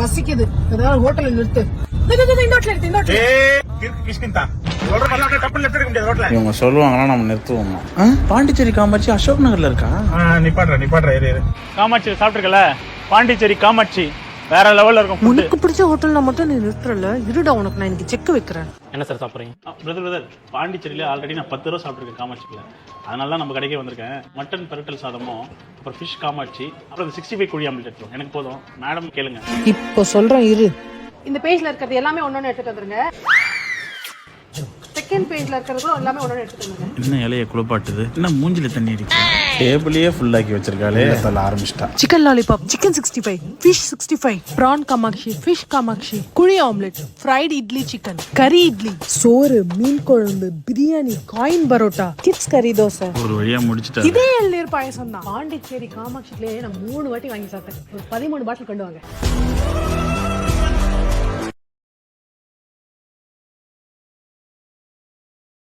பசிக்குது, ஏதாவது ஹோட்டல்ல நிறுத்து. இந்த ஹோட்டல் எடுத்து, இந்த ஹோட்டல். இவங்க சொல்லுவாங்களா நம்ம நிறுத்துவோமா? பாண்டிச்சேரி காமாட்சி அசோக் நகர்ல இருக்கா? நிப்பாட்ற. காமாட்சி சாப்பிட்டுருக்கல, பாண்டிச்சேரி காமாட்சி வேற லெவல்ல இருக்கும். உனக்கு பிடிச்ச ஹோட்டல்ல மட்டும் நீ நிறுத்துறல, இருடா உனக்கு நான் இன்னைக்கு செக் வைக்கிறேன். என்ன சார் சாப்பிட்றீங்க? பிரதர் பாண்டிச்சேரியில ஆல்ரெடி நான் 10 ரூபா சாப்பிட்ருக்கேன் காமாட்சியில். அதனால தான் நம்ம கடைக்கே வந்திருக்கேன். மட்டன் பெரட்டல் சாதமும், அப்புறம் ஃபிஷ் காமாட்சி, அப்புறம் 65 கோழி ஆம்லெட் எடுத்துரும். எனக்கு போதும். மேடம் கேளுங்க. இப்போ சொல்றேன் இரு. இந்த பேஜ்ல இருக்கிறது எல்லாமே ஒன்னொன்னு எடுத்துட்டு வந்துருங்க. செகண்ட் பேஜ்ல இருக்கிறது கூட எல்லாமே ஒன்னொன்னு எடுத்துட்டு வந்துருங்க. என்ன இலைய குளிப்பாட்டுது? என்ன மூஞ்சில தண்ணி அடிக்கு? டேபிளையே ஃபுல்லாக்கி வச்சிருக்காளே. சொல்ல ஆரம்பிச்சிட்டா. சிக்கன் லாலிபாப், சிக்கன் 65, ஃபிஷ் 65, பிரான் காமாட்சி, ஃபிஷ் காமாட்சி, குழி ஆம்லெட், ஃப்ரைட் இட்லி சிக்கன், கறி இட்லி, சோறு, மீன் குழம்பு, பிரியாணி, காயின் பரோட்டா, கிட்ஸ் கறி தோசை. ஒரு வழியா முடிச்சிட்டா. இதே இளநீர் பாயசம் தான். பாண்டிச்சேரி காமாட்சியிலே நான் 3 வாட்டி வாங்கி சாப்பிட்டேன். ஒரு 13 பாட்டில் கொண்டு வாங்க.